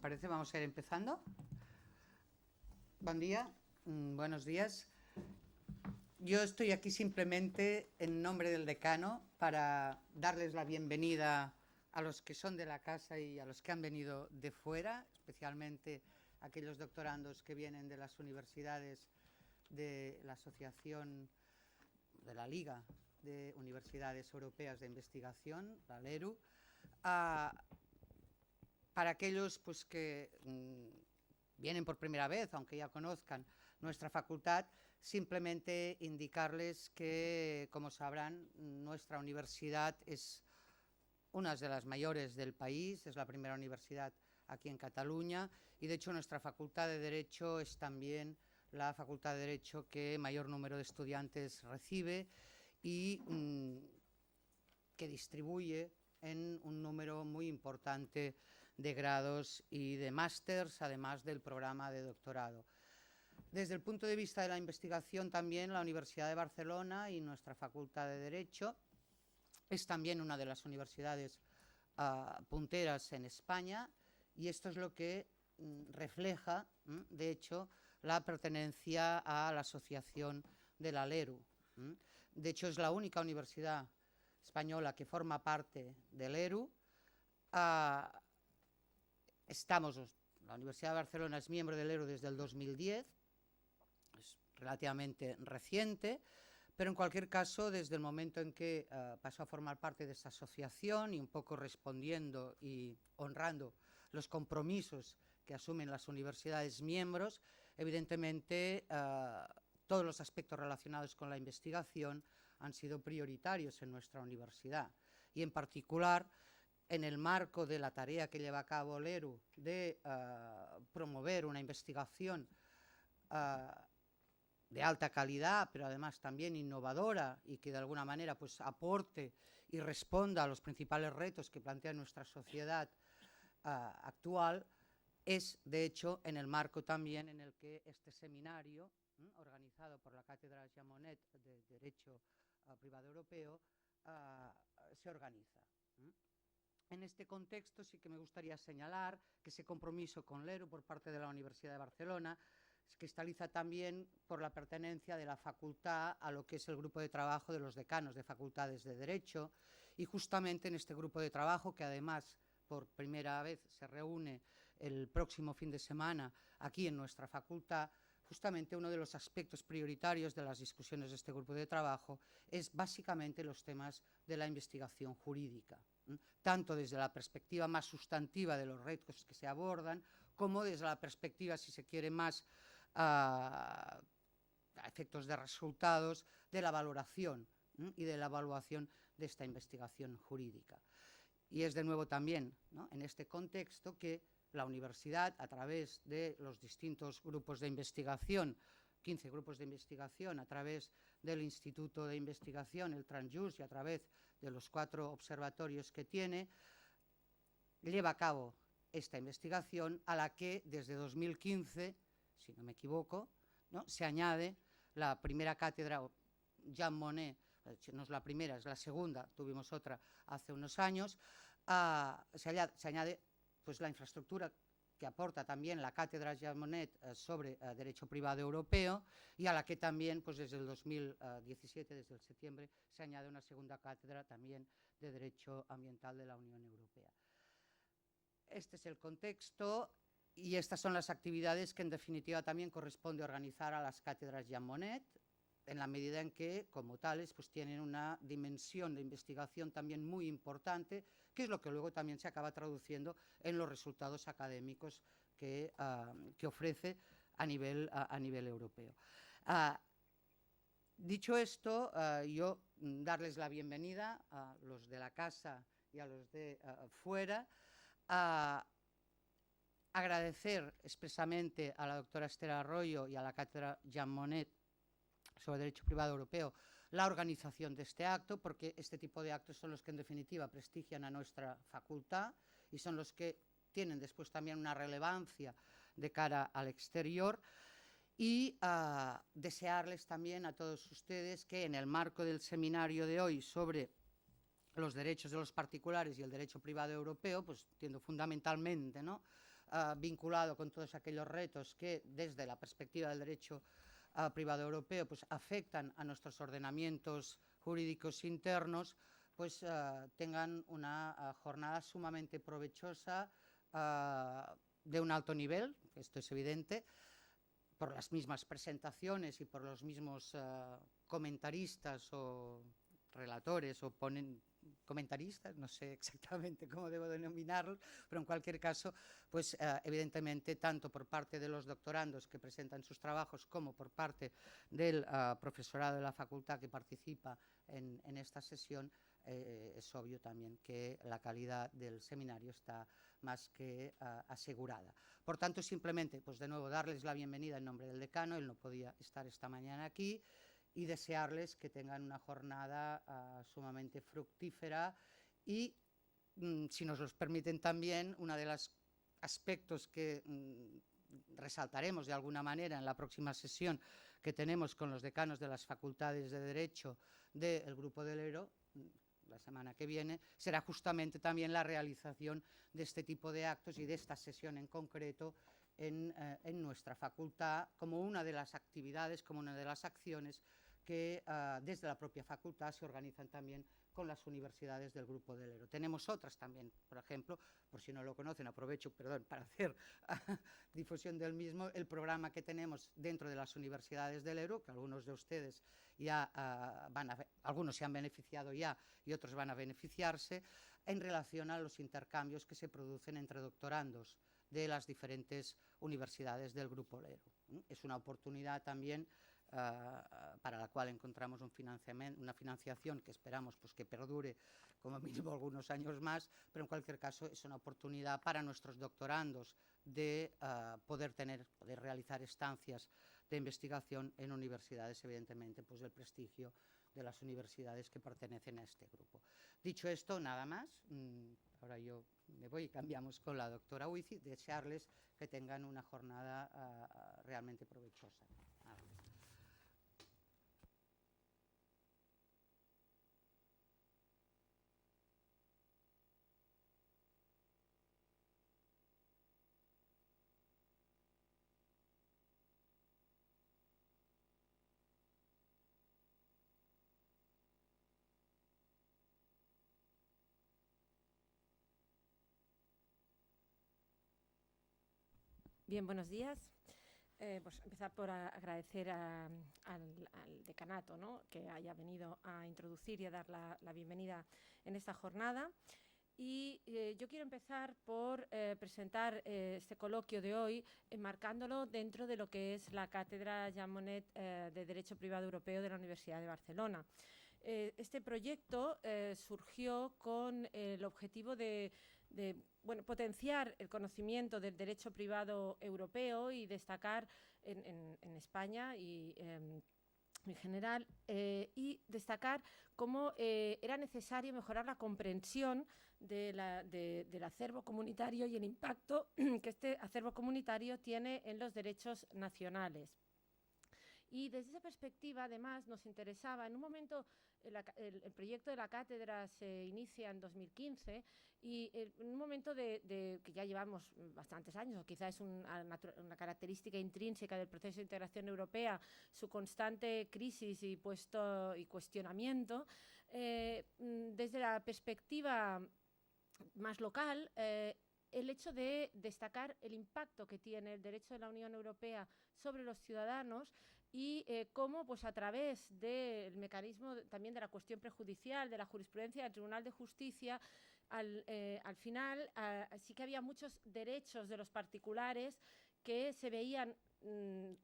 parece, vamos a ir empezando. Buen día, buenos días. Yo estoy aquí simplemente en nombre del decano para darles la bienvenida a los que son de la casa y a los que han venido de fuera, especialmente aquellos doctorandos que vienen de las universidades de la Asociación de la Liga de Universidades Europeas de Investigación, la LERU, para aquellos pues, que vienen por primera vez, aunque ya conozcan nuestra facultad, simplemente indicarles que, como sabrán, nuestra universidad es una de las mayores del país, es la primera universidad aquí en Cataluña, y de hecho nuestra facultad de Derecho es también la facultad de Derecho que mayor número de estudiantes recibe y que distribuye en un número muy importante de grados y de másters, además del programa de doctorado. Desde el punto de vista de la investigación, también la Universidad de Barcelona y nuestra Facultad de Derecho es también una de las universidades punteras en España, y esto es lo que refleja, de hecho, la pertenencia a la asociación de la LERU. De hecho, es la única universidad española que forma parte del ERU. La Universidad de Barcelona es miembro del ERU desde el 2010, es relativamente reciente, pero en cualquier caso, desde el momento en que pasó a formar parte de esta asociación y un poco respondiendo y honrando los compromisos que asumen las universidades miembros, evidentemente todos los aspectos relacionados con la investigación han sido prioritarios en nuestra universidad, y en particular en el marco de la tarea que lleva a cabo el ERU de promover una investigación de alta calidad, pero además también innovadora y que de alguna manera pues, aporte y responda a los principales retos que plantea nuestra sociedad actual, es de hecho en el marco también en el que este seminario, organizado por la Cátedra Jean Monnet de Derecho Privado Europeo, se organiza. En este contexto sí que me gustaría señalar que ese compromiso con LERU por parte de la Universidad de Barcelona se cristaliza también por la pertenencia de la facultad a lo que es el grupo de trabajo de los decanos de facultades de Derecho, y justamente en este grupo de trabajo, que además por primera vez se reúne el próximo fin de semana aquí en nuestra facultad, justamente uno de los aspectos prioritarios de las discusiones de este grupo de trabajo es básicamente los temas de la investigación jurídica, tanto desde la perspectiva más sustantiva de los retos que se abordan, como desde la perspectiva, si se quiere, más a efectos de resultados de la valoración y de la evaluación de esta investigación jurídica. Y es de nuevo también, ¿no?, en este contexto que la universidad, a través de los distintos grupos de investigación, 15 grupos de investigación, a través del Instituto de Investigación, el Transjust, y a través de los 4 observatorios que tiene, lleva a cabo esta investigación a la que desde 2015, si no me equivoco, ¿no?, se añade la primera cátedra Jean Monnet. No es la primera, es la segunda, tuvimos otra hace unos años. Se añade pues, la infraestructura que aporta también la cátedra Jean Monnet sobre Derecho Privado Europeo, y a la que también pues, desde el 2017, desde el septiembre, se añade una segunda cátedra también de Derecho Ambiental de la Unión Europea. Este es el contexto y estas son las actividades que en definitiva también corresponde organizar a las cátedras Jean Monnet, en la medida en que, como tales, pues tienen una dimensión de investigación también muy importante, que es lo que luego también se acaba traduciendo en los resultados académicos que ofrece a nivel europeo. Dicho esto, yo darles la bienvenida a los de la casa y a los de fuera, agradecer expresamente a la doctora Esther Arroyo y a la cátedra Jean Monnet sobre Derecho Privado Europeo la organización de este acto, porque este tipo de actos son los que en definitiva prestigian a nuestra facultad y son los que tienen después también una relevancia de cara al exterior, y desearles también a todos ustedes que en el marco del seminario de hoy sobre los derechos de los particulares y el derecho privado europeo, pues entiendo fundamentalmente, ¿no?, vinculado con todos aquellos retos que desde la perspectiva del derecho privado europeo pues afectan a nuestros ordenamientos jurídicos internos, pues tengan una jornada sumamente provechosa, de un alto nivel, esto es evidente, por las mismas presentaciones y por los mismos comentaristas o relatores o comentaristas, no sé exactamente cómo debo denominarlos, pero en cualquier caso, pues evidentemente tanto por parte de los doctorandos que presentan sus trabajos como por parte del profesorado de la facultad que participa en esta sesión, es obvio también que la calidad del seminario está más que asegurada. Por tanto, simplemente, pues de nuevo, darles la bienvenida en nombre del decano, él no podía estar esta mañana aquí, y desearles que tengan una jornada sumamente fructífera y, si nos los permiten también, uno de los aspectos que resaltaremos de alguna manera en la próxima sesión que tenemos con los decanos de las facultades de Derecho del Grupo del ERO, la semana que viene, será justamente también la realización de este tipo de actos y de esta sesión en concreto en nuestra facultad, como una de las actividades, como una de las acciones que desde la propia facultad se organizan también con las universidades del Grupo del ERO. Tenemos otras también, por ejemplo, por si no lo conocen, aprovecho, perdón, para hacer difusión del mismo, el programa que tenemos dentro de las universidades del ERO, que algunos de ustedes ya algunos se han beneficiado ya y otros van a beneficiarse, en relación a los intercambios que se producen entre doctorandos de las diferentes universidades del Grupo ERO. Es una oportunidad también para la cual encontramos una financiación que esperamos pues, que perdure como mínimo algunos años más, pero en cualquier caso es una oportunidad para nuestros doctorandos de poder realizar estancias de investigación en universidades, evidentemente, pues del prestigio de las universidades que pertenecen a este grupo. Dicho esto, nada más. Ahora yo me voy y cambiamos con la doctora Huici, desearles que tengan una jornada realmente provechosa. Bien, buenos días. Pues empezar por agradecer al decanato, ¿no?, que haya venido a introducir y a dar la bienvenida en esta jornada. Y yo quiero empezar por presentar este coloquio de hoy, enmarcándolo dentro de lo que es la Cátedra Jean Monnet de Derecho Privado Europeo de la Universidad de Barcelona. Este proyecto surgió con el objetivo de potenciar el conocimiento del derecho privado europeo y destacar en España y en general, y destacar cómo era necesario mejorar la comprensión del acervo comunitario y el impacto que este acervo comunitario tiene en los derechos nacionales. Y desde esa perspectiva, además, nos interesaba, en un momento, el proyecto de la cátedra se inicia en 2015 y en un momento que ya llevamos bastantes años, o quizás es una característica intrínseca del proceso de integración europea, su constante crisis y cuestionamiento, desde la perspectiva más local, el hecho de destacar el impacto que tiene el derecho de la Unión Europea sobre los ciudadanos y cómo, pues, a través del mecanismo también de la cuestión prejudicial, de la jurisprudencia del Tribunal de Justicia, al final sí que había muchos derechos de los particulares que se veían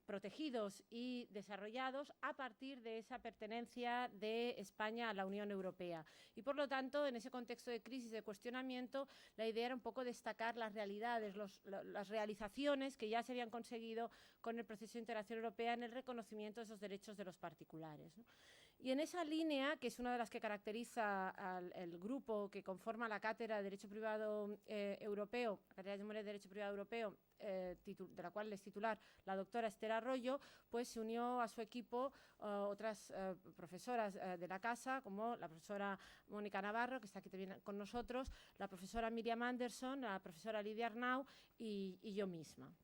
protegidos y desarrollados a partir de esa pertenencia de España a la Unión Europea. Y por lo tanto, en ese contexto de crisis, de cuestionamiento, la idea era un poco destacar las realidades, las realizaciones que ya se habían conseguido con el proceso de integración europea en el reconocimiento de esos derechos de los particulares, ¿no? Y en esa línea, que es una de las que caracteriza al grupo que conforma la Cátedra de Derecho Privado Europeo, la Cátedra de Derecho Privado Europeo, de la cual es titular la doctora Esther Arroyo, pues se unió a su equipo otras profesoras de la casa, como la profesora Mónica Navarro, que está aquí también con nosotros, la profesora Miriam Anderson, la profesora Lidia Arnau y yo misma.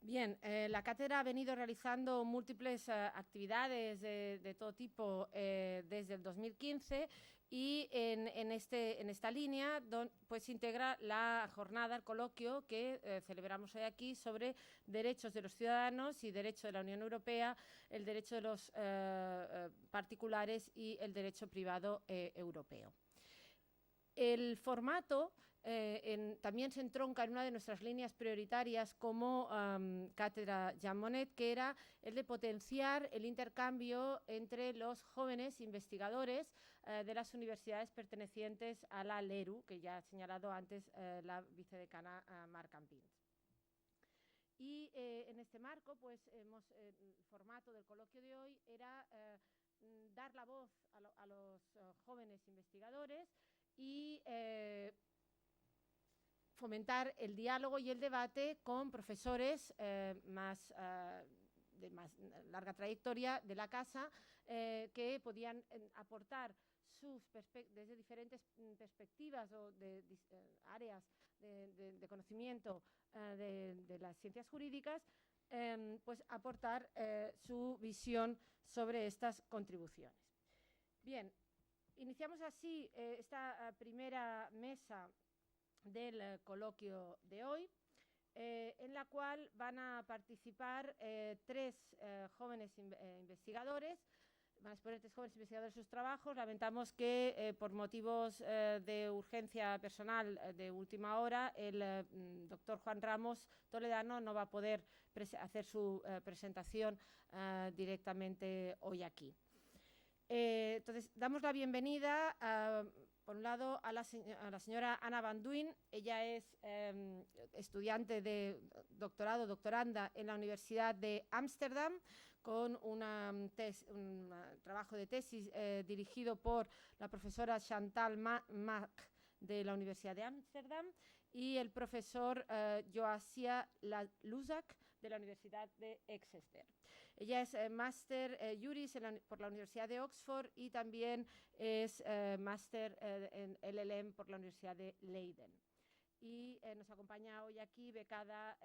Bien, la cátedra ha venido realizando múltiples actividades de todo tipo desde el 2015 y en esta línea pues integra la jornada, el coloquio que celebramos hoy aquí sobre derechos de los ciudadanos y derecho de la Unión Europea, el derecho de los particulares y el derecho privado europeo. El formato también se entronca en una de nuestras líneas prioritarias como Cátedra Jean Monnet, que era el de potenciar el intercambio entre los jóvenes investigadores de las universidades pertenecientes a la LERU, que ya ha señalado antes la vicedecana Mar Campins. Y en este marco, pues el formato del coloquio de hoy era dar la voz a los jóvenes investigadores y fomentar el diálogo y el debate con profesores de más larga trayectoria de la casa que podían aportar desde diferentes perspectivas o de áreas de conocimiento de las ciencias jurídicas, pues aportar su visión sobre estas contribuciones. Bien, iniciamos así esta primera mesa del coloquio de hoy, en la cual van a participar tres jóvenes investigadores. Van a exponer tres jóvenes investigadores sus trabajos. Lamentamos que por motivos de urgencia personal de última hora, el doctor Juan Ramos Toledano no va a poder hacer su presentación directamente hoy aquí. Entonces, damos la bienvenida por un lado a la señora Anna Van Duyn. Ella es estudiante de doctoranda en la Universidad de Ámsterdam, con un trabajo de tesis dirigido por la profesora Chantal Mack de la Universidad de Ámsterdam y el profesor Joasia Luzak de la Universidad de Exeter. Ella es máster juris por la Universidad de Oxford y también es máster en LLM por la Universidad de Leiden. Y nos acompaña hoy aquí becada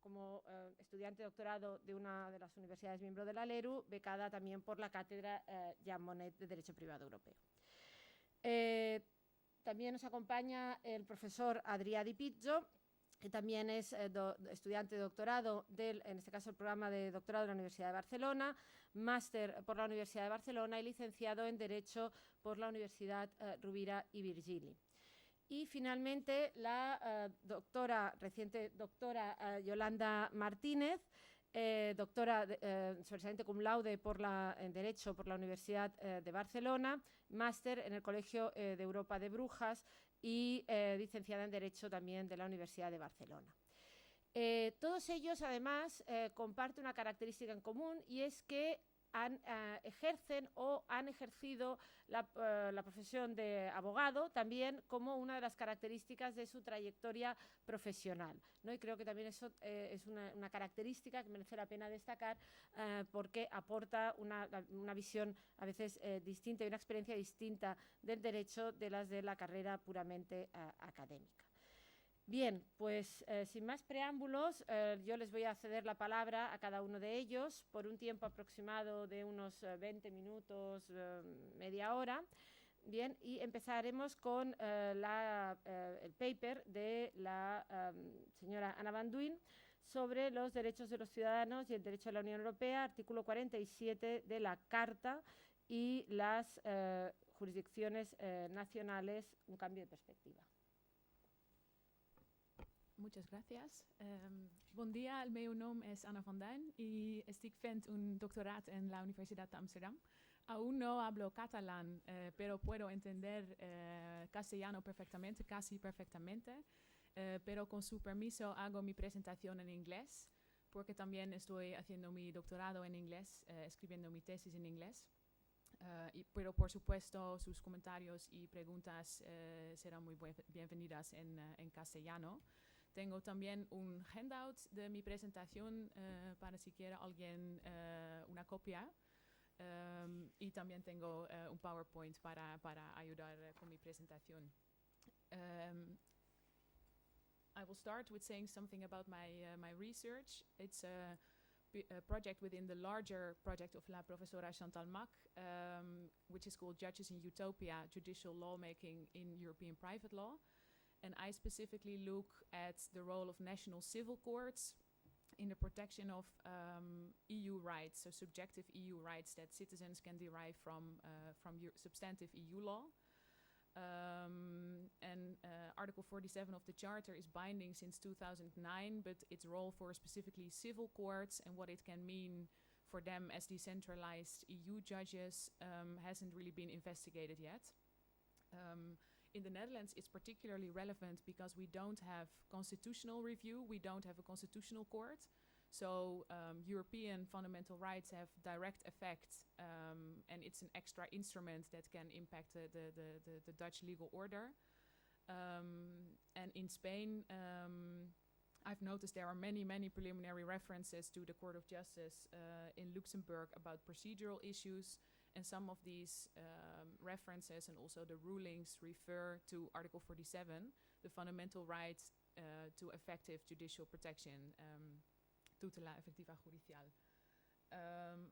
como estudiante de doctorado de una de las universidades miembro de la LERU, becada también por la Cátedra Jean Monnet de Derecho Privado Europeo. También nos acompaña el profesor Adrià Di Pizzo, que también es estudiante de doctorado en este caso el programa de doctorado de la Universidad de Barcelona, máster por la Universidad de Barcelona y licenciado en Derecho por la Universidad Rovira i Virgili. Y finalmente la reciente doctora Yolanda Martínez, doctora sobresaliente cum laude en Derecho por la Universidad de Barcelona, máster en el Colegio de Europa de Brujas y licenciada en Derecho también de la Universidad de Barcelona. Todos ellos, además, comparten una característica en común y es que ejercen o han ejercido la profesión de abogado también como una de las características de su trayectoria profesional, ¿no? Y creo que también eso es una característica que merece la pena destacar porque aporta una visión a veces distinta y una experiencia distinta del derecho de las de la carrera puramente académica. Bien, pues sin más preámbulos, yo les voy a ceder la palabra a cada uno de ellos por un tiempo aproximado de unos 20 minutos, media hora. Bien, y empezaremos con el paper de la señora Anna Van Duyn sobre los derechos de los ciudadanos y el derecho de la Unión Europea, artículo 47 de la Carta y las jurisdicciones nacionales, un cambio de perspectiva. Muchas gracias. Bon dia, el meu nom és Anna Van Duyn y estic fent un doctorat en la Universidad de Amsterdam. Aún no hablo catalán, pero puedo entender castellano perfectamente, casi perfectamente. Pero con su permiso hago mi presentación en inglés, porque también estoy haciendo mi doctorado en inglés, escribiendo mi tesis en inglés. Pero por supuesto sus comentarios y preguntas serán muy bienvenidas en castellano. Tengo también un handout de mi presentación para si quiere alguien una copia. Y también tengo un PowerPoint para ayudar con mi presentación. I will start with saying something about my research. It's a project within the larger project of La Profesora Chantal Mack, which is called Judges in Utopia, Judicial Lawmaking in European Private Law. And I specifically look at the role of national civil courts in the protection of EU rights, so subjective EU rights that citizens can derive from substantive EU law. Article 47 of the Charter is binding since 2009, but its role for specifically civil courts and what it can mean for them as decentralized EU judges hasn't really been investigated yet. In the Netherlands, it's particularly relevant because we don't have constitutional review, we don't have a constitutional court. So European fundamental rights have direct effect, and it's an extra instrument that can impact the Dutch legal order. And in Spain, I've noticed there are many preliminary references to the Court of Justice in Luxembourg about procedural issues. And some of these references and also the rulings refer to Article 47, the fundamental right to effective judicial protection, tutela efectiva judicial.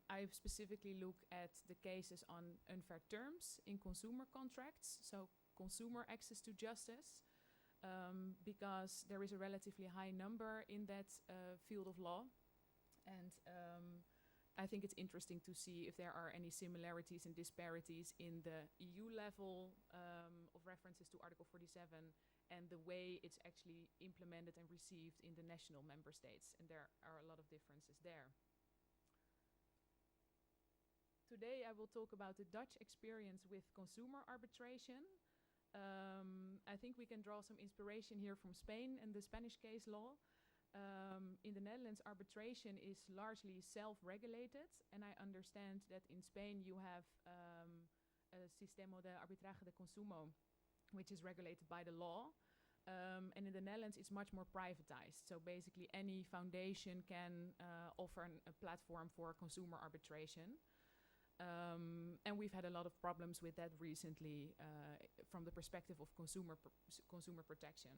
I specifically look at the cases on unfair terms in consumer contracts, so consumer access to justice, because there is a relatively high number in that field of law. And I think it's interesting to see if there are any similarities and disparities in the EU level of references to Article 47 and the way it's actually implemented and received in the national member states. And there are a lot of differences there. Today I will talk about the Dutch experience with consumer arbitration. I think we can draw some inspiration here from Spain and the Spanish case law. In the Netherlands, arbitration is largely self-regulated, and I understand that in Spain you have a Sistema de Arbitraje de Consumo, which is regulated by the law. And in the Netherlands, it's much more privatized. So basically, any foundation can offer a platform for consumer arbitration. And we've had a lot of problems with that recently from the perspective of consumer protection.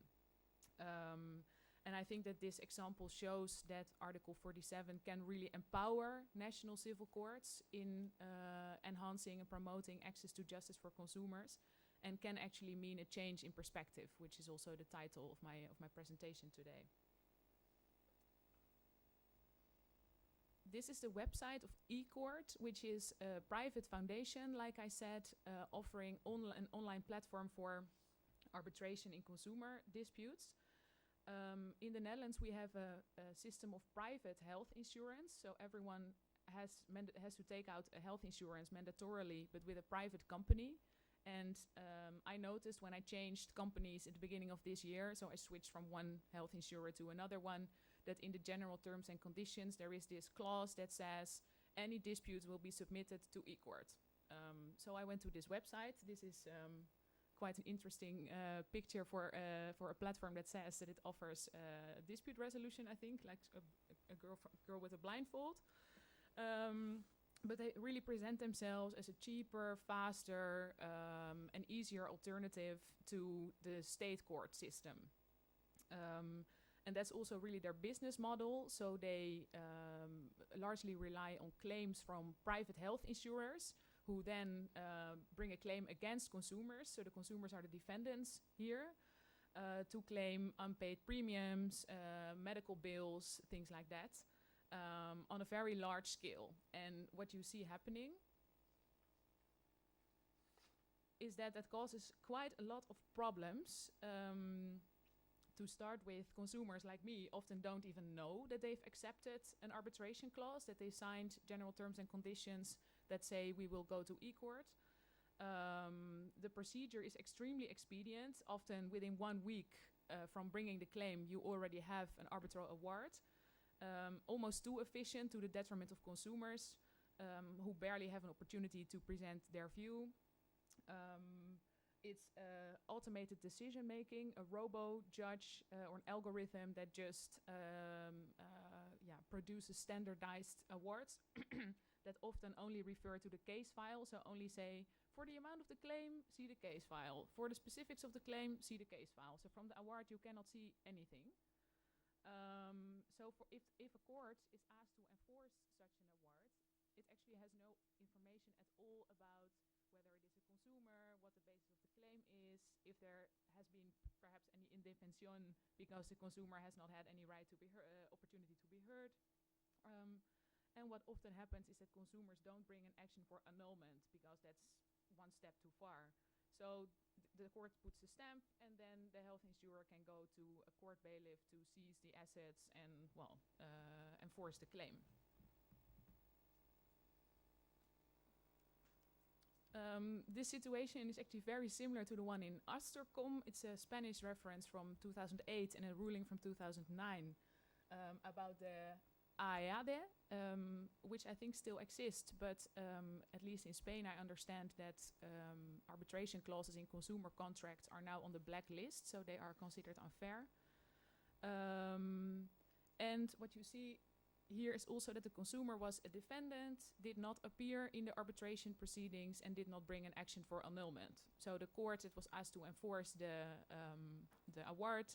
And I think that this example shows that Article 47 can really empower national civil courts in enhancing and promoting access to justice for consumers, and can actually mean a change in perspective, which is also the title of my presentation today. This is the website of eCourt, which is a private foundation, like I said, offering an online platform for arbitration in consumer disputes. In the Netherlands, we have a system of private health insurance, so everyone has to take out a health insurance mandatorily, but with a private company. And I noticed when I changed companies at the beginning of this year, so I switched from one health insurer to another one, that in the general terms and conditions there is this clause that says any disputes will be submitted to eCourt. So I went to this website. This is quite an interesting picture for a platform that says that it offers dispute resolution, I think, like a girl with a blindfold. But they really present themselves as a cheaper, faster, and easier alternative to the state court system. And that's also really their business model. So they largely rely on claims from private health insurers, who then bring a claim against consumers. So the consumers are the defendants here, to claim unpaid premiums, medical bills, things like that, on a very large scale. And what you see happening is that causes quite a lot of problems. To start with, consumers like me often don't even know that they've accepted an arbitration clause, that they signed general terms and conditions that say we will go to eCourt. The procedure is extremely expedient. Often within 1 week from bringing the claim, you already have an arbitral award. Almost too efficient, to the detriment of consumers. who barely have an opportunity to present their view. It's automated decision making, a robo-judge or an algorithm that just produces standardized awards that often only refer to the case file, so only say, for the amount of the claim, see the case file. For the specifics of the claim, see the case file. So from the award, you cannot see anything. So if a court is asked to enforce such an award, it actually has no information at all about whether it is a consumer, what the basis of the claim is, if there has been perhaps any indefension because the consumer has not had any right to be opportunity to be heard. And what often happens is that consumers don't bring an action for annulment because that's one step too far. So the court puts a stamp, and then the health insurer can go to a court bailiff to seize the assets and, enforce the claim. This situation is actually very similar to the one in Astercom. It's a Spanish reference from 2008 and a ruling from 2009 about the AEADE, which I think still exists, but at least in Spain I understand that arbitration clauses in consumer contracts are now on the blacklist, so they are considered unfair. And what you see here is also that the consumer was a defendant, did not appear in the arbitration proceedings, and did not bring an action for annulment. So the court that was asked to enforce the award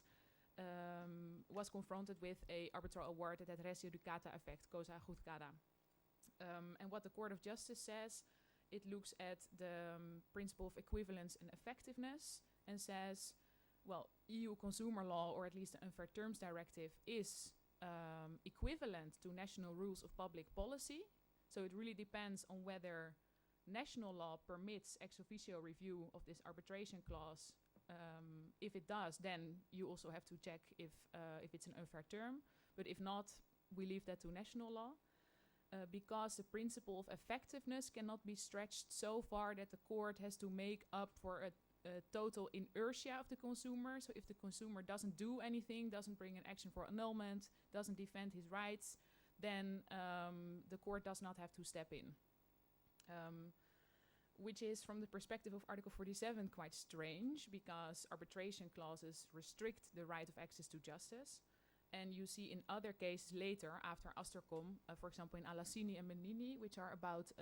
was confronted with a arbitral award that had res judicata effect, cosa juzgada. And what the Court of Justice says, it looks at the principle of equivalence and effectiveness and says, well, EU consumer law, or at least the Unfair Terms Directive, is equivalent to national rules of public policy. So it really depends on whether national law permits ex officio review of this arbitration clause. If it does, then you also have to check if it's an unfair term. But if not, we leave that to national law. Because the principle of effectiveness cannot be stretched so far that the court has to make up for a total inertia of the consumer. So if the consumer doesn't do anything, doesn't bring an action for annulment, doesn't defend his rights, then the court does not have to step in. Which is, from the perspective of Article 47, quite strange, because arbitration clauses restrict the right of access to justice. And you see in other cases later, after Astercom, for example in Alassini and Menini, which are about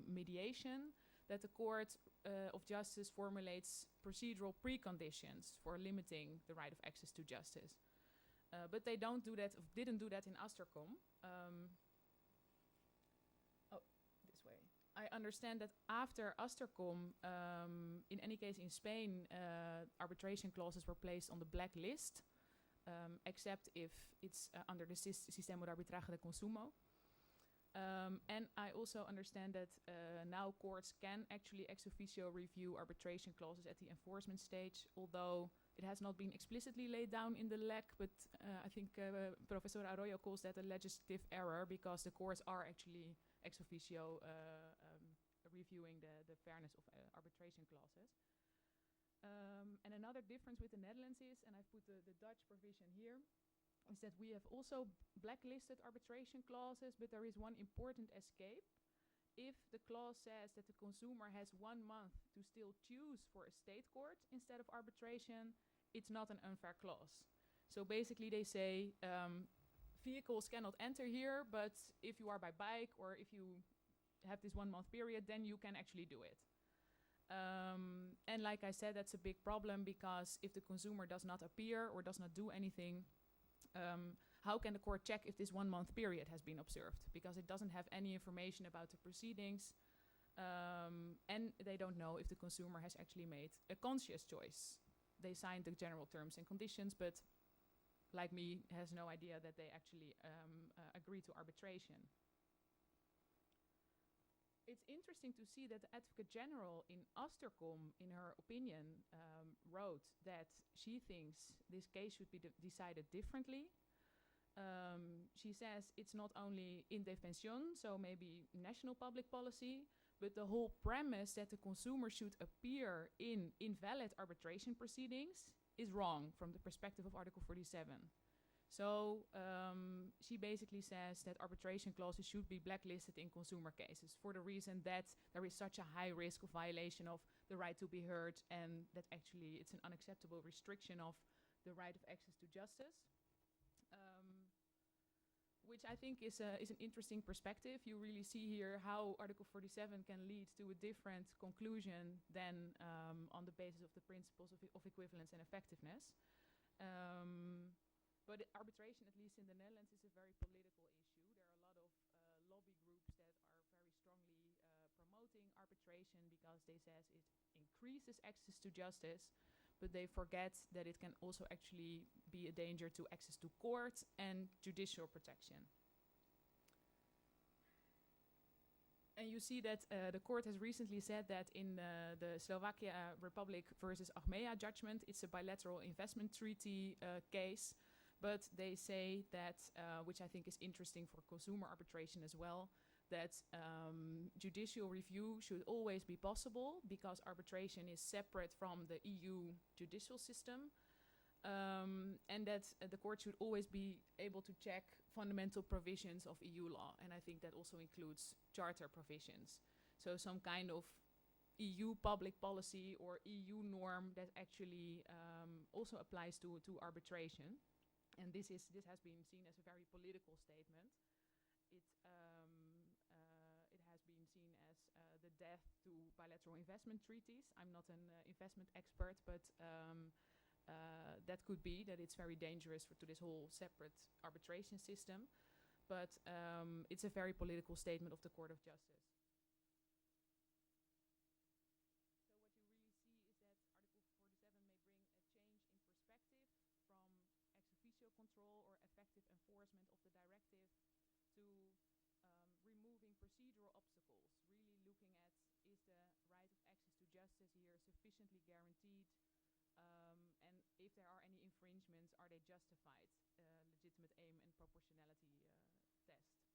mediation, that the Court of Justice formulates procedural preconditions for limiting the right of access to justice. But they didn't do that in Astercom. This way. I understand that after Astercom, in any case in Spain, arbitration clauses were placed on the blacklist, except if it's under the Sistema de Arbitraje de Consumo. And I also understand that now courts can actually ex officio review arbitration clauses at the enforcement stage, although it has not been explicitly laid down in the LEC, but I think Professor Arroyo calls that a legislative error, because the courts are actually ex officio reviewing the fairness of arbitration clauses. And another difference with the Netherlands is, and I've put the Dutch provision here, is that we have also blacklisted arbitration clauses, but there is one important escape. If the clause says that the consumer has 1 month to still choose for a state court instead of arbitration, it's not an unfair clause. So basically they say vehicles cannot enter here, but if you are by bike or if you have this 1 month period, then you can actually do it. And like I said, that's a big problem, because if the consumer does not appear or does not do anything, how can the court check if this 1 month period has been observed? Because it doesn't have any information about the proceedings, and they don't know if the consumer has actually made a conscious choice. They signed the general terms and conditions, but like me, has no idea that they actually agree to arbitration. It's interesting to see that the Advocate General in Astercom, in her opinion, wrote that she thinks this case should be decided differently. She says it's not only indefension, so maybe national public policy, but the whole premise that the consumer should appear in invalid arbitration proceedings is wrong from the perspective of Article 47. So she basically says that arbitration clauses should be blacklisted in consumer cases for the reason that there is such a high risk of violation of the right to be heard, and that actually it's an unacceptable restriction of the right of access to justice. Which I think is an interesting perspective. You really see here how Article 47 can lead to a different conclusion than on the basis of the principles of equivalence and effectiveness. But arbitration, at least in the Netherlands, is a very political issue. There are a lot of lobby groups that are very strongly promoting arbitration because they says it increases access to justice, but they forget that it can also actually be a danger to access to court and judicial protection. And you see that the court has recently said that in the Slovakia Republic versus Achmea judgment, it's a bilateral investment treaty case, but they say that, which I think is interesting for consumer arbitration as well, that judicial review should always be possible because arbitration is separate from the EU judicial system, and that the court should always be able to check fundamental provisions of EU law, and I think that also includes charter provisions. So some kind of EU public policy or EU norm that actually also applies to arbitration. And this has been seen as a very political statement. It has been seen as the death to bilateral investment treaties. I'm not an investment expert, but that could be that it's very dangerous to this whole separate arbitration system. But it's a very political statement of the Court of Justice. Control or effective enforcement of the directive to removing procedural obstacles, really looking at is the right of access to justice here sufficiently guaranteed, and if there are any infringements, are they justified, legitimate aim and proportionality test.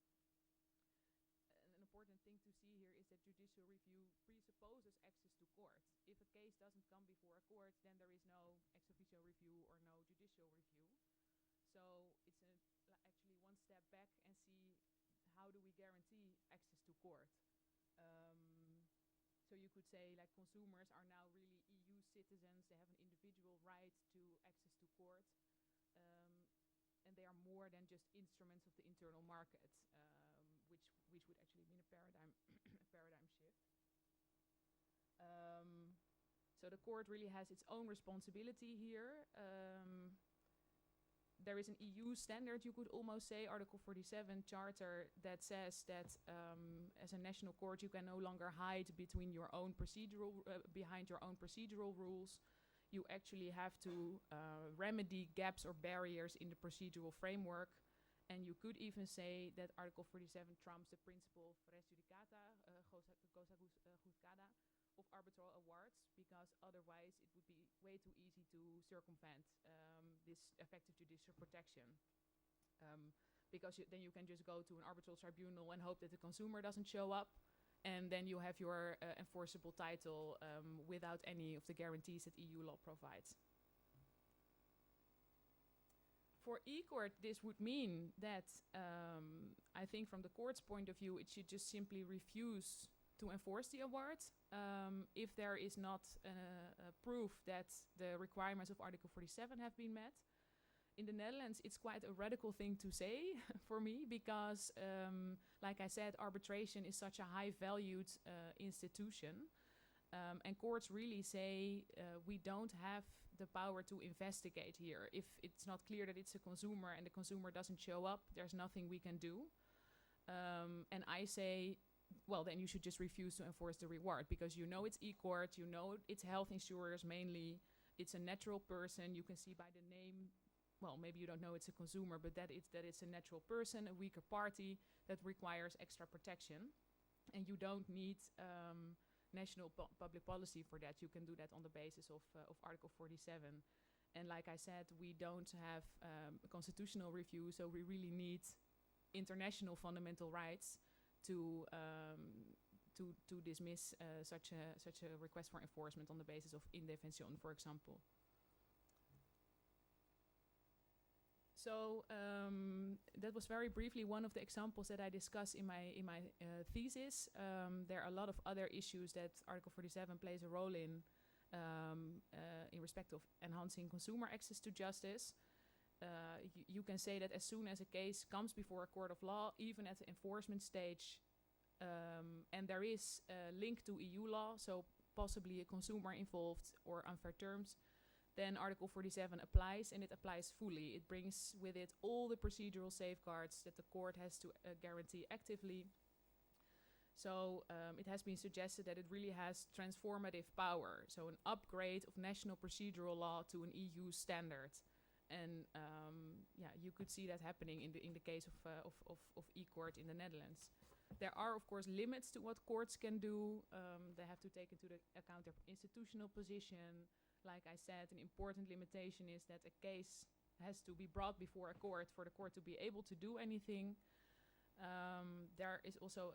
An important thing to see here is that judicial review presupposes access to court. If a case doesn't come before a court, then there is no ex officio review or no judicial review. So it's actually one step back and see how do we guarantee access to court. So you could say like consumers are now really EU citizens, they have an individual right to access to court, and they are more than just instruments of the internal market, which would actually mean a paradigm shift. So the court really has its own responsibility here. There is an EU standard, you could almost say, Article 47 Charter, that says that as a national court you can no longer hide between your own behind your own procedural rules. You actually have to remedy gaps or barriers in the procedural framework. And you could even say that Article 47 trumps the principle of res judicata, judicata, of arbitral awards, because otherwise it would be way too easy to circumvent this effective judicial protection. Because then you can just go to an arbitral tribunal and hope that the consumer doesn't show up, and then you have your enforceable title without any of the guarantees that EU law provides. For e-court, this would mean that I think from the court's point of view, it should just simply refuse to enforce the award if there is not proof that the requirements of Article 47 have been met. In the Netherlands, it's quite a radical thing to say for me because, like I said, arbitration is such a high-valued institution. And courts really say we don't have the power to investigate here. If it's not clear that it's a consumer and the consumer doesn't show up, there's nothing we can do. And I say, well, then you should just refuse to enforce the reward because you know it's e-court, you know it's health insurers mainly, it's a natural person, you can see by the name, well, maybe you don't know it's a consumer, but that it's a natural person, a weaker party that requires extra protection. And you don't need national public policy for that. You can do that on the basis of Article 47. And like I said, we don't have a constitutional review, so we really need international fundamental rights to dismiss such a request for enforcement on the basis of indefension, for example. So that was very briefly one of the examples that I discuss in my thesis. There are a lot of other issues that Article 47 plays a role in respect of enhancing consumer access to justice. You can say that as soon as a case comes before a court of law, even at the enforcement stage, and there is a link to EU law, so possibly a consumer involved or unfair terms, then Article 47 applies, and it applies fully. It brings with it all the procedural safeguards that the court has to guarantee actively. So it has been suggested that it really has transformative power, so an upgrade of national procedural law to an EU standard. And you could see that happening in the case of e-court in the Netherlands. There are, of course, limits to what courts can do. They have to take into account their institutional position. Like I said, an important limitation is that a case has to be brought before a court for the court to be able to do anything. There is also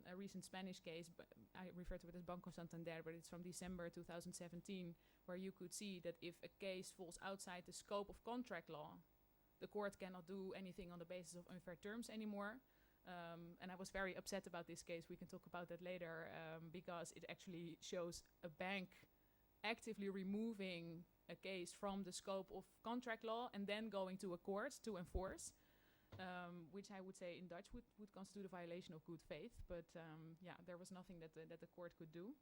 a recent Spanish case, I refer to it as Banco Santander, but it's from December 2017, where you could see that if a case falls outside the scope of contract law, the court cannot do anything on the basis of unfair terms anymore. And I was very upset about this case. We can talk about that later, because it actually shows a bank actively removing a case from the scope of contract law and then going to a court to enforce, which I would say in Dutch would constitute a violation of good faith. But there was nothing that the court could do.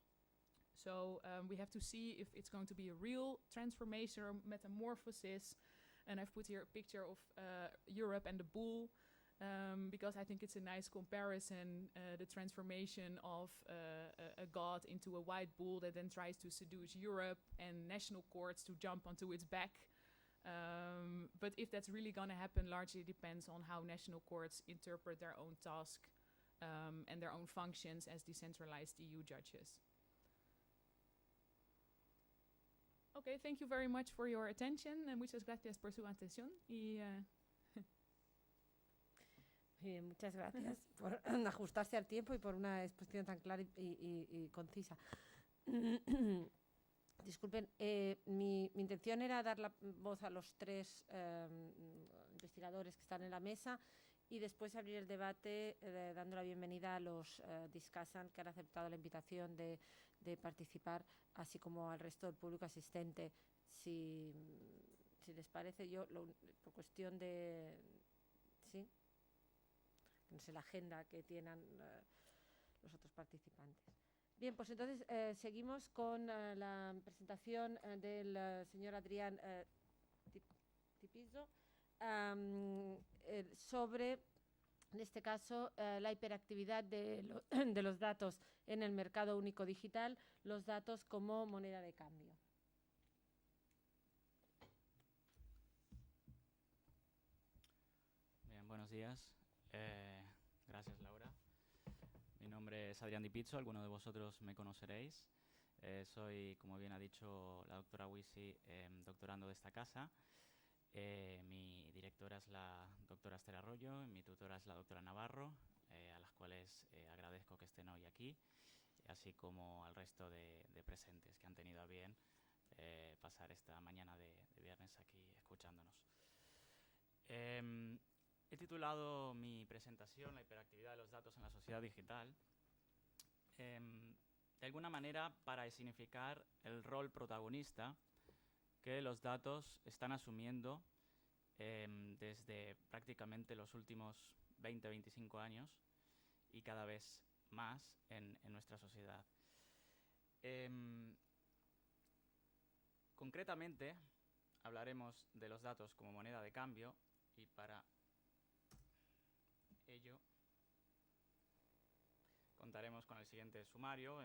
So we have to see if it's going to be a real transformation or metamorphosis. And I've put here a picture of Europe and the bull, because I think it's a nice comparison, the transformation of a god into a white bull that then tries to seduce Europe and national courts to jump onto its back. But if that's really going to happen largely depends on how national courts interpret their own task and their own functions as decentralized EU judges. Okay, thank you very much for your attention. Muchas gracias por su atención. Bien, muchas gracias por ajustarse al tiempo y por una exposición tan clara y concisa. Disculpen, mi intención era dar la voz a los tres investigadores que están en la mesa y después abrir el debate dando la bienvenida a los discussants que han aceptado la invitación de participar, así como al resto del público asistente. Si les parece, yo, por cuestión de... ¿sí? No sé la agenda que tienen los otros participantes. Bien, pues entonces seguimos con la presentación del señor Adrián Tipizzo sobre, en este caso, la hiperactividad de los datos en el mercado único digital, los datos como moneda de cambio. Bien, buenos días. Gracias, Laura. Mi nombre es Adrián Tipizzo, algunos de vosotros me conoceréis. Soy, como bien ha dicho la doctora Wisi, doctorando de esta casa. Mi directora es la doctora Esther Arroyo, mi tutora es la doctora Navarro, a las cuales agradezco que estén hoy aquí, así como al resto de presentes que han tenido a bien pasar esta mañana de viernes aquí escuchándonos. He titulado mi presentación La hiperactividad de los datos en la sociedad digital, de alguna manera para significar el rol protagonista que los datos están asumiendo desde prácticamente los últimos 20-25 años y cada vez más en nuestra sociedad. Concretamente, hablaremos de los datos como moneda de cambio y para ello contaremos con el siguiente sumario.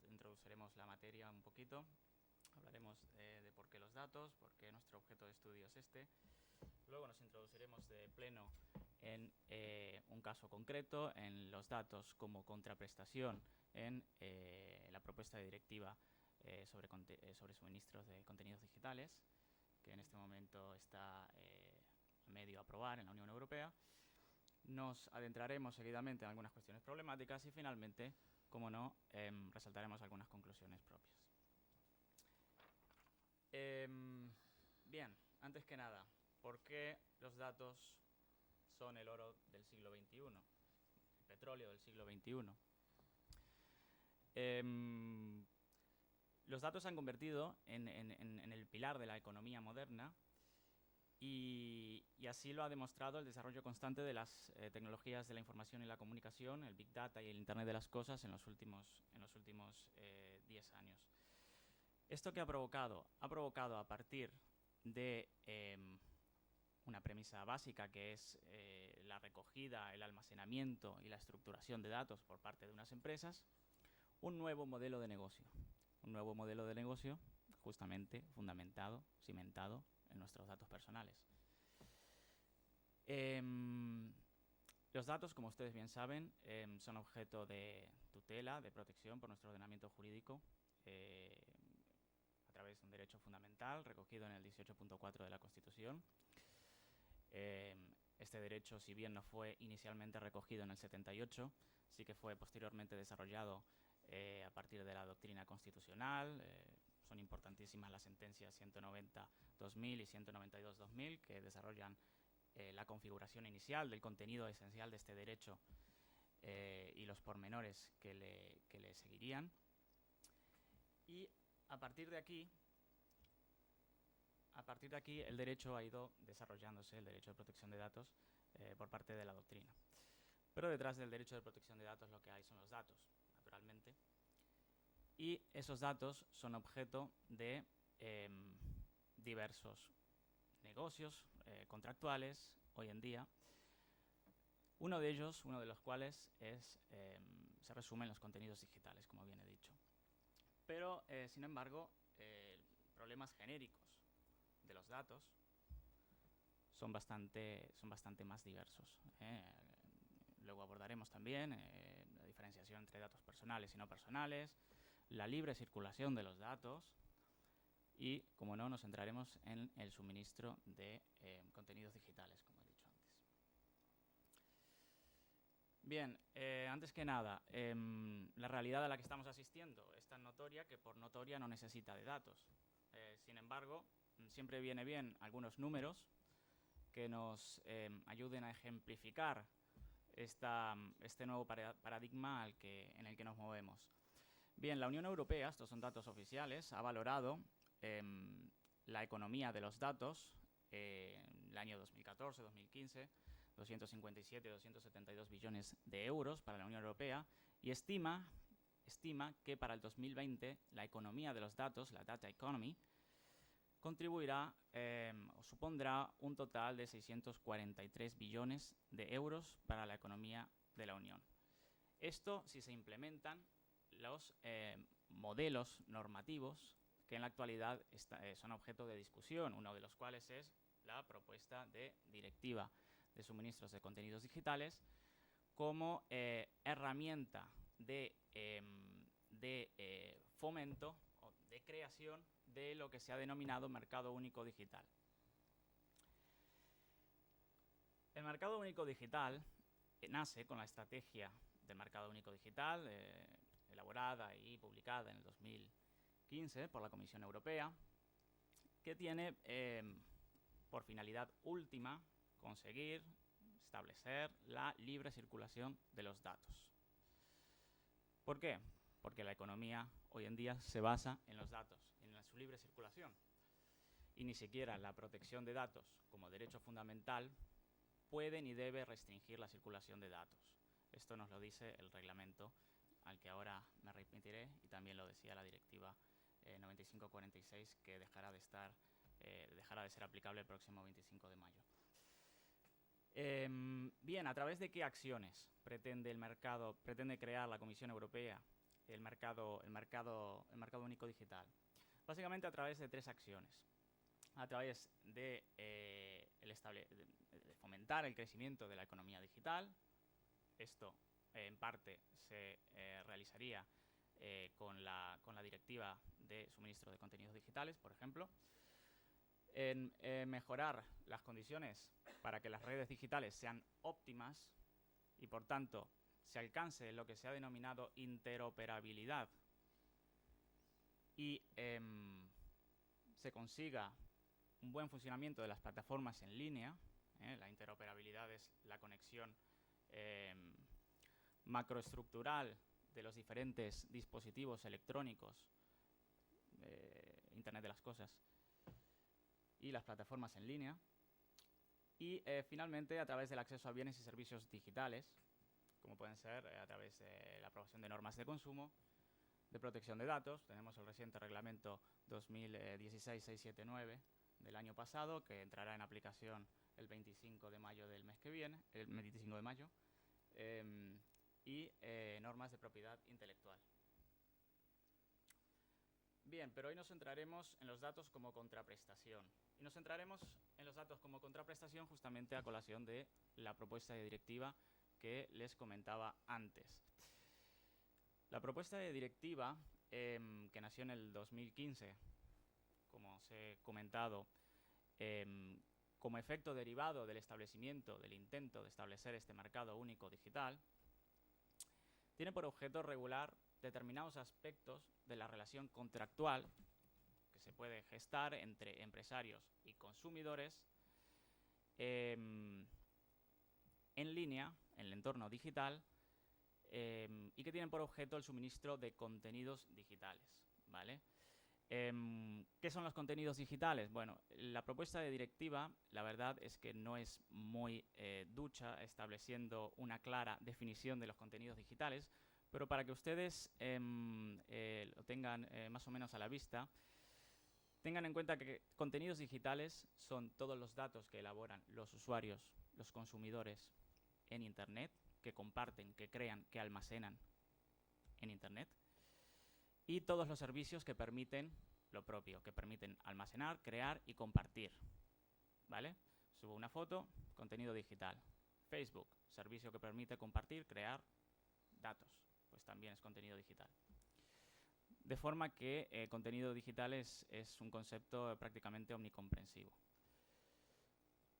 Introduciremos la materia un poquito, hablaremos de por qué los datos, por qué nuestro objeto de estudio es este. Luego nos introduciremos de pleno en un caso concreto, en los datos como contraprestación en la propuesta de directiva sobre suministros de contenidos digitales, que en este momento está a medio aprobar en la Unión Europea. Nos adentraremos seguidamente en algunas cuestiones problemáticas y finalmente, como no, resaltaremos algunas conclusiones propias. Bien, antes que nada, por qué los datos son el oro del siglo XXI, el petróleo del siglo XXI. Los datos se han convertido en el pilar de la economía moderna y así lo ha demostrado el desarrollo constante de las tecnologías de la información y la comunicación, el Big Data y el Internet de las cosas en los últimos 10 años. ¿Esto qué ha provocado? Ha provocado a partir de una premisa básica que es la recogida, el almacenamiento y la estructuración de datos por parte de unas empresas, un nuevo modelo de negocio. Un nuevo modelo de negocio justamente fundamentado, cimentado en nuestros datos personales. Los datos, como ustedes bien saben, son objeto de tutela, de protección por nuestro ordenamiento jurídico a través de un derecho fundamental recogido en el 18.4 de la Constitución. Este derecho, si bien no fue inicialmente recogido en el 78, sí que fue posteriormente desarrollado a partir de la doctrina constitucional. Son importantísimas las sentencias 190-2000 y 192-2000 que desarrollan la configuración inicial del contenido esencial de este derecho y los pormenores que le seguirían. Y a partir de aquí el derecho ha ido desarrollándose, el derecho de protección de datos, por parte de la doctrina. Pero detrás del derecho de protección de datos lo que hay son los datos, naturalmente. Y esos datos son objeto de diversos negocios contractuales hoy en día. Uno de los cuales se resume en los contenidos digitales, como bien he dicho. Pero, sin embargo, problemas genéricos de los datos son bastante más diversos. Luego abordaremos también la diferenciación entre datos personales y no personales, la libre circulación de los datos y, como no, nos centraremos en el suministro de contenidos digitales, como he dicho antes. Bien, antes que nada, la realidad a la que estamos asistiendo es tan notoria que por notoria no necesita de datos. Sin embargo, siempre viene bien algunos números que nos ayuden a ejemplificar este nuevo paradigma en el que nos movemos. Bien, la Unión Europea, estos son datos oficiales, ha valorado la economía de los datos en el año 2014-2015, 257-272 billones de euros para la Unión Europea, y estima que para el 2020 la economía de los datos, la data economy, contribuirá o supondrá un total de 643 billones de euros para la economía de la Unión. Esto si se implementan los modelos normativos que en la actualidad son objeto de discusión, uno de los cuales es la propuesta de directiva de suministros de contenidos digitales como herramienta de fomento o de creación de lo que se ha denominado mercado único digital. El mercado único digital nace con la estrategia del mercado único digital elaborada y publicada en el 2015 por la Comisión Europea, que tiene por finalidad última conseguir establecer la libre circulación de los datos. ¿Por qué? Porque la economía hoy en día se basa en los datos, en su libre circulación. Y ni siquiera la protección de datos como derecho fundamental puede ni debe restringir la circulación de datos. Esto nos lo dice el reglamento al que ahora me remitiré y también lo decía la directiva 9546, que dejará de ser aplicable el próximo 25 de mayo. Bien, ¿a través de qué acciones pretende crear la Comisión Europea el mercado único digital? Básicamente a través de tres acciones. A través de fomentar el crecimiento de la economía digital. Esto en parte se realizaría con la directiva de suministro de contenidos digitales, por ejemplo. En mejorar las condiciones para que las redes digitales sean óptimas y, por tanto, se alcance lo que se ha denominado interoperabilidad y se consiga un buen funcionamiento de las plataformas en línea. La interoperabilidad es la conexión macroestructural de los diferentes dispositivos electrónicos, Internet de las cosas y las plataformas en línea. Y finalmente, a través del acceso a bienes y servicios digitales, como pueden ser a través de la aprobación de normas de consumo, de protección de datos. Tenemos el reciente reglamento 2016-679 del año pasado, que entrará en aplicación el 25 de mayo del mes que viene, el 25 de mayo, y normas de propiedad intelectual. Bien, pero hoy nos centraremos en los datos como contraprestación. Y nos centraremos en los datos como contraprestación justamente a colación de la propuesta de directiva que les comentaba antes. La propuesta de directiva, que nació en el 2015, como os he comentado, como efecto derivado del establecimiento, del intento de establecer este mercado único digital, tiene por objeto regular determinados aspectos de la relación contractual que se puede gestar entre empresarios y consumidores en línea, en el entorno digital, y que tienen por objeto el suministro de contenidos digitales, ¿vale? ¿Qué son los contenidos digitales? Bueno, la propuesta de directiva, la verdad es que no es muy ducha, estableciendo una clara definición de los contenidos digitales, pero para que ustedes lo tengan más o menos a la vista, tengan en cuenta que contenidos digitales son todos los datos que elaboran los usuarios, los consumidores en Internet, que comparten, que crean, que almacenan en Internet, y todos los servicios que permiten lo propio, que permiten almacenar, crear y compartir, ¿vale? Subo una foto, contenido digital. Facebook, servicio que permite compartir, crear datos, pues también es contenido digital. De forma que contenido digital es un concepto prácticamente omnicomprensivo.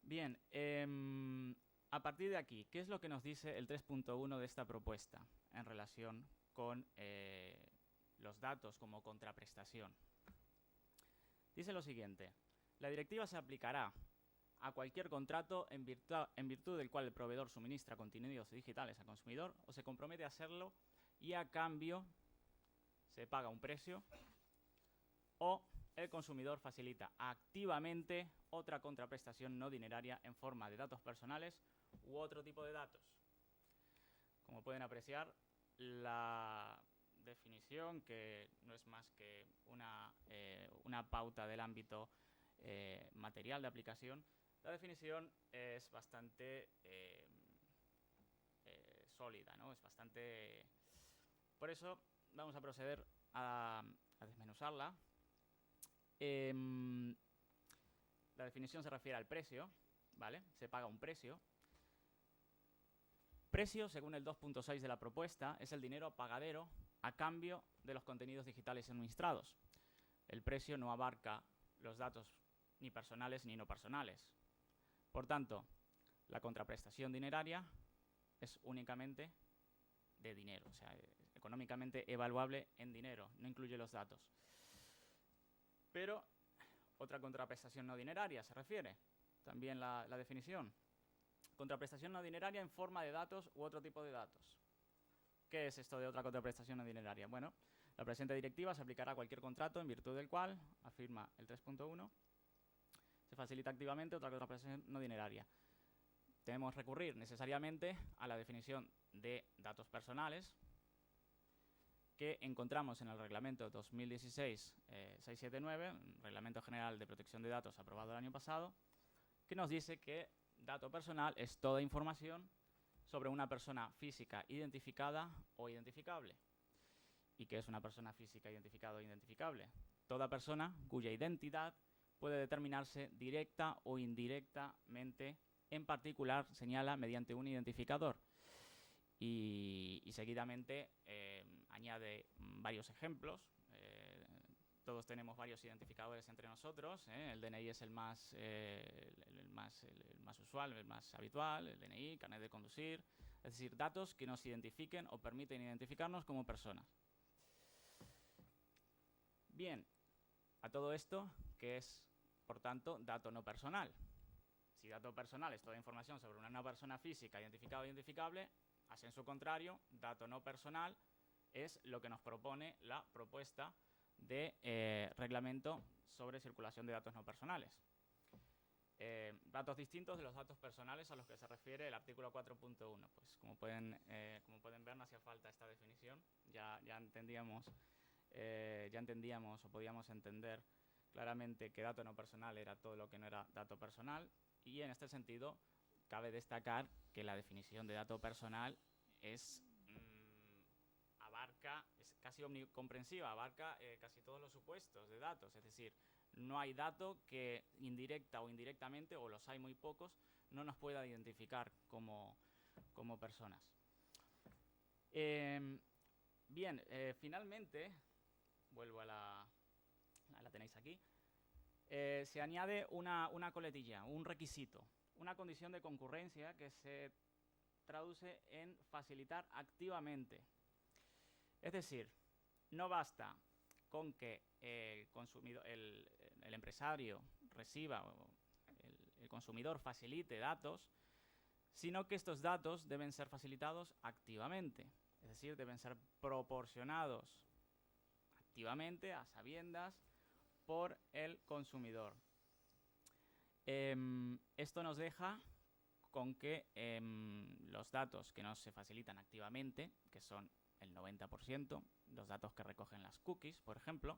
Bien, a partir de aquí, ¿qué es lo que nos dice el 3.1 de esta propuesta en relación con los datos como contraprestación? Dice lo siguiente: la directiva se aplicará a cualquier contrato en virtud del cual el proveedor suministra contenidos digitales al consumidor o se compromete a hacerlo y a cambio se paga un precio, o el consumidor facilita activamente otra contraprestación no dineraria en forma de datos personales u otro tipo de datos. Como pueden apreciar, la definición, que no es más que una pauta del ámbito material de aplicación, la definición es bastante sólida, ¿no? Es bastante... Por eso vamos a proceder a desmenuzarla. La definición se refiere al precio, ¿vale? Se paga un precio. Precio, según el 2.6 de la propuesta, es el dinero pagadero a cambio de los contenidos digitales suministrados. El precio no abarca los datos ni personales ni no personales. Por tanto, la contraprestación dineraria es únicamente de dinero, o sea, económicamente evaluable en dinero, no incluye los datos. Pero otra contraprestación no dineraria se refiere, también la definición. Contraprestación no dineraria en forma de datos u otro tipo de datos. ¿Qué es esto de otra contraprestación no dineraria? Bueno, la presente directiva se aplicará a cualquier contrato en virtud del cual, afirma el 3.1, se facilita activamente otra contraprestación no dineraria. Tenemos que recurrir necesariamente a la definición de datos personales que encontramos en el reglamento 2016-679, Reglamento General de Protección de Datos aprobado el año pasado, que nos dice que dato personal es toda información sobre una persona física identificada o identificable. ¿Y qué es una persona física identificada o identificable? Toda persona cuya identidad puede determinarse directa o indirectamente, en particular señala mediante un identificador. Y seguidamente añade varios ejemplos. Todos tenemos varios identificadores entre nosotros. El DNI es el más usual, el más habitual, el DNI, carnet de conducir. Es decir, datos que nos identifiquen o permiten identificarnos como personas. Bien, a todo esto, ¿qué es por tanto, dato no personal. Si dato personal es toda información sobre una persona física identificada o identificable, a sensu contrario, dato no personal es lo que nos propone la propuesta de reglamento sobre circulación de datos no personales. Datos distintos de los datos personales a los que se refiere el artículo 4.1. Pues como pueden ver, no hacía falta esta definición. Ya entendíamos o podíamos entender claramente que dato no personal era todo lo que no era dato personal, y en este sentido cabe destacar que la definición de dato personal es casi omnicomprensiva, abarca casi todos los supuestos de datos, es decir, no hay dato que indirecta o indirectamente, o los hay muy pocos, no nos pueda identificar como personas. Bien, finalmente, vuelvo a la tenéis aquí, se añade una coletilla, un requisito, una condición de concurrencia que se traduce en facilitar activamente. Es decir, no basta con que el empresario reciba o el consumidor facilite datos, sino que estos datos deben ser facilitados activamente, es decir, deben ser proporcionados activamente, a sabiendas, por el consumidor. Esto nos deja con que los datos que no se facilitan activamente, que son el 90%, los datos que recogen las cookies, por ejemplo,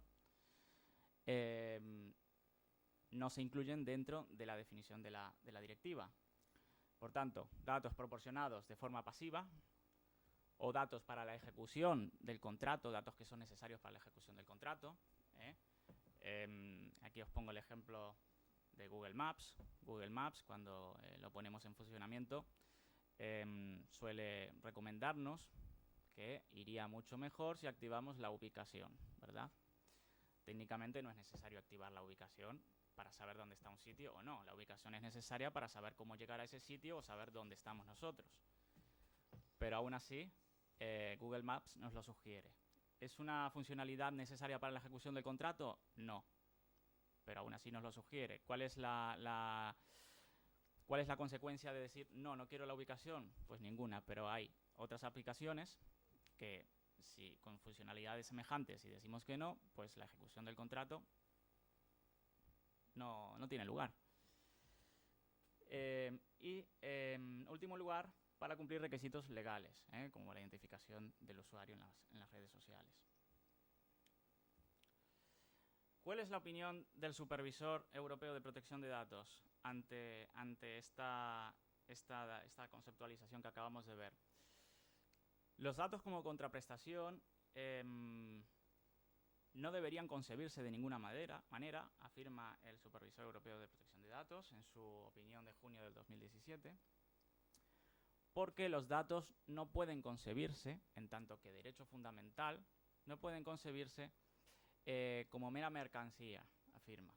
no se incluyen dentro de la definición de la directiva. Por tanto, datos proporcionados de forma pasiva o datos para la ejecución del contrato, datos que son necesarios para la ejecución del contrato. Aquí os pongo el ejemplo de Google Maps. Google Maps, cuando lo ponemos en funcionamiento, suele recomendarnos que iría mucho mejor si activamos la ubicación, ¿verdad? Técnicamente no es necesario activar la ubicación para saber dónde está un sitio o no. La ubicación es necesaria para saber cómo llegar a ese sitio o saber dónde estamos nosotros. Pero aún así, Google Maps nos lo sugiere. ¿Es una funcionalidad necesaria para la ejecución del contrato? No. Pero aún así nos lo sugiere. ¿Cuál es la consecuencia de decir no quiero la ubicación? Pues ninguna, pero hay otras aplicaciones que, si con funcionalidades semejantes y decimos que no, pues la ejecución del contrato no tiene lugar. Y en último lugar, para cumplir requisitos legales, como la identificación del usuario en las redes sociales. ¿Cuál es la opinión del Supervisor Europeo de Protección de Datos ante esta conceptualización que acabamos de ver? Los datos como contraprestación no deberían concebirse de ninguna manera, afirma el Supervisor Europeo de Protección de Datos en su opinión de junio del 2017, porque los datos no pueden concebirse, en tanto que derecho fundamental, no pueden concebirse como mera mercancía, afirma.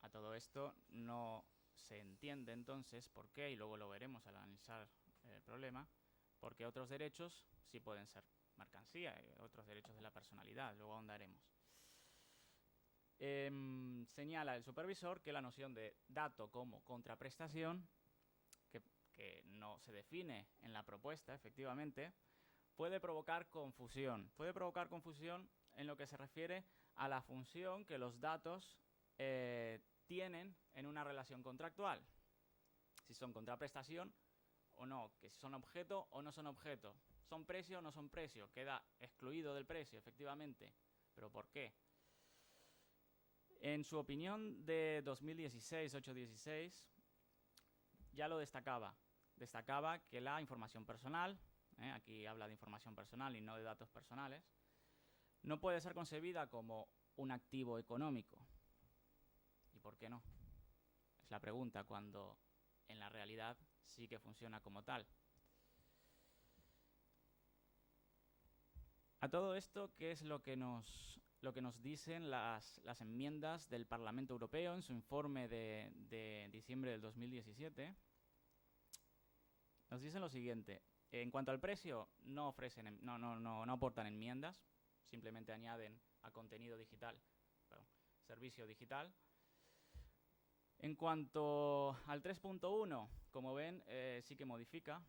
A todo esto no se entiende entonces por qué, y luego lo veremos al analizar el problema, porque otros derechos sí pueden ser mercancía, otros derechos de la personalidad, luego ahondaremos. Señala el supervisor que la noción de dato como contraprestación, que no se define en la propuesta, efectivamente, puede provocar confusión. Puede provocar confusión en lo que se refiere a la función que los datos tienen en una relación contractual. Si son contraprestación o no, que si son objeto o no son objeto. ¿Son precio o no son precio? Queda excluido del precio, efectivamente. ¿Pero por qué? En su opinión de 2016-816 ya lo destacaba. Destacaba que la información personal, aquí habla de información personal y no de datos personales, no puede ser concebida como un activo económico. ¿Y por qué no? Es la pregunta, cuando en la realidad sí que funciona como tal. A todo esto, ¿qué es lo que nos dicen las enmiendas del Parlamento Europeo en su informe de diciembre del 2017? Nos dicen lo siguiente. En cuanto al precio, no aportan enmiendas, simplemente añaden a contenido digital, perdón, servicio digital. En cuanto al 3.1, como ven, sí que modifica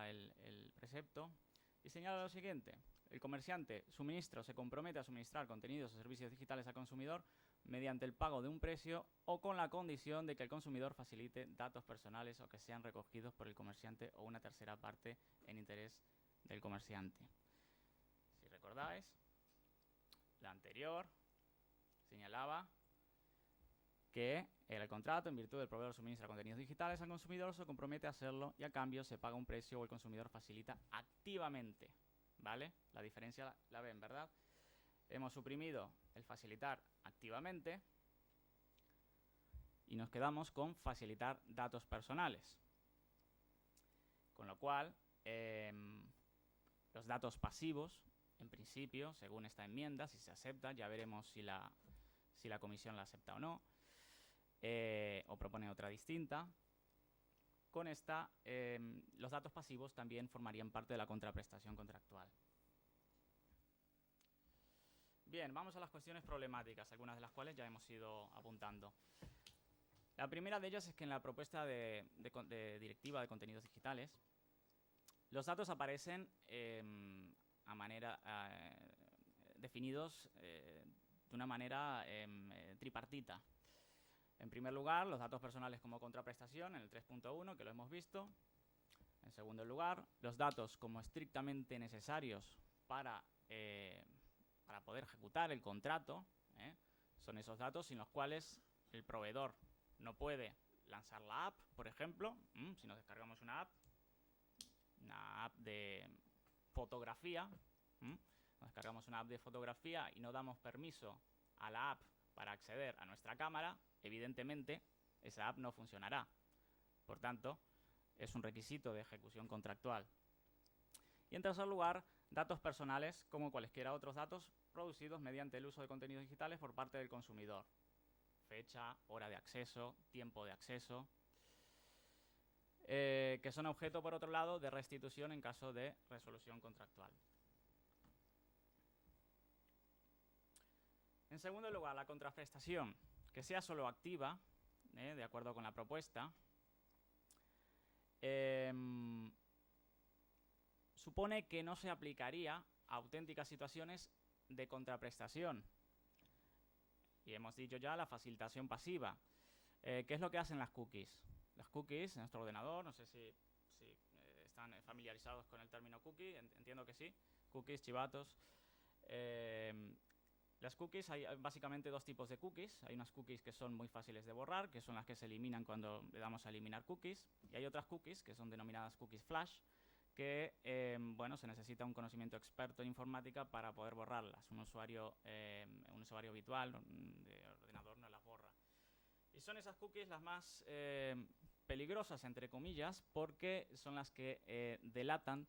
el precepto y señala lo siguiente. El comerciante suministra o se compromete a suministrar contenidos o servicios digitales al consumidor mediante el pago de un precio o con la condición de que el consumidor facilite datos personales o que sean recogidos por el comerciante o una tercera parte en interés del comerciante. Si recordáis, la anterior señalaba que el contrato, en virtud del proveedor suministra contenidos digitales al consumidor, se compromete a hacerlo y a cambio se paga un precio o el consumidor facilita activamente, ¿vale? La diferencia la ven, ¿verdad? Hemos suprimido el facilitar activamente y nos quedamos con facilitar datos personales. Con lo cual, los datos pasivos, en principio, según esta enmienda, si se acepta, ya veremos si la comisión la acepta o no, o propone otra distinta. Con esta, los datos pasivos también formarían parte de la contraprestación contractual. Bien, vamos a las cuestiones problemáticas, algunas de las cuales ya hemos ido apuntando. La primera de ellas es que en la propuesta de directiva de contenidos digitales, los datos aparecen definidos de una manera tripartita. En primer lugar, los datos personales como contraprestación en el 3.1, que lo hemos visto. En segundo lugar, los datos como estrictamente necesarios para poder ejecutar el contrato, son esos datos sin los cuales el proveedor no puede lanzar la app, por ejemplo. Si nos descargamos una app de fotografía, nos descargamos una app de fotografía y no damos permiso a la app para acceder a nuestra cámara, evidentemente esa app no funcionará. Por tanto, es un requisito de ejecución contractual. Y en tercer lugar, datos personales como cualesquiera otros datos producidos mediante el uso de contenidos digitales por parte del consumidor. Fecha, hora de acceso, tiempo de acceso, que son objeto, por otro lado, de restitución en caso de resolución contractual. En segundo lugar, la contraprestación, que sea solo activa, de acuerdo con la propuesta, supone que no se aplicaría a auténticas situaciones de contraprestación. Y hemos dicho ya la facilitación pasiva. ¿Qué es lo que hacen las cookies? Las cookies en nuestro ordenador, no sé si están familiarizados con el término cookie, entiendo que sí. Cookies, chivatos. Las cookies, hay básicamente dos tipos de cookies. Hay unas cookies que son muy fáciles de borrar, que son las que se eliminan cuando le damos a eliminar cookies. Y hay otras cookies que son denominadas cookies flash, que se necesita un conocimiento experto en informática para poder borrarlas. Un usuario habitual de ordenador no las borra. Y son esas cookies las más peligrosas, entre comillas, porque son las que delatan